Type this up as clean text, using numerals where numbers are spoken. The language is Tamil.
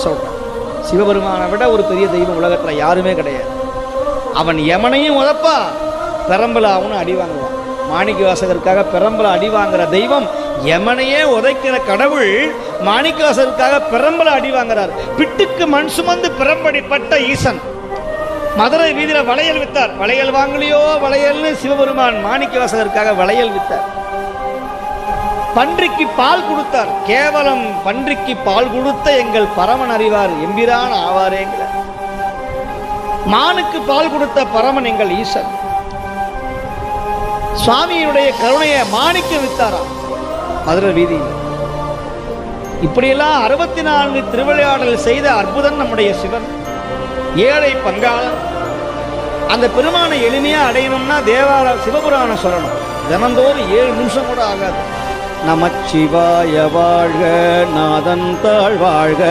சொல்றான், சிவபெருமானை விட ஒரு பெரிய தெய்வம் உலகத்துல யாருமே கிடையாது. அவன் யமனையும் உதப்பா, பெரம்பலாவும் அடி வாங்குவான். மாணிக்க வாசகருக்காக பெரம்பல அடி வாங்குற தெய்வம், யமனையே உதைக்கிற கடவுள் மாணிக்க வாசகருக்காக பெரம்பல அடி வாங்குறார். பிட்டுக்கு மண் சுமந்து பெரம்படிப்பட்ட ஈசன் மதுரை வீதியில வளையல் வித்தார். வளையல் வாங்கலையோ வளையல்னு சிவபெருமான் மாணிக்க வாசகருக்காக வளையல் வித்தார். பன்றிக்கு பால் கொடுத்தார். கேவலம் பன்றிக்கு பால் கொடுத்த எங்கள் பரமன் அறிவார், எம்பிரான் ஆவாரேங்கிற. மானுக்கு பால் கொடுத்த பரமன் எங்கள் ஈசன். சுவாமியினுடைய கருணையை மாணிக்க வித்தாராம் மதுரை வீதியில். இப்படியெல்லாம் 64 திருவிளையாடல் செய்த அற்புதம் நம்முடைய சிவன். ஏழை பங்காளன். அந்த பெருமானை எளிமையா அடையணும்னா தேவார சிவபுராணம் சொல்லணும். தினந்தோறும் 7 நிமிஷம் கூட ஆகாது. நமச்சிவாய வாழ்க, நாதன் தாழ் வாழ்க.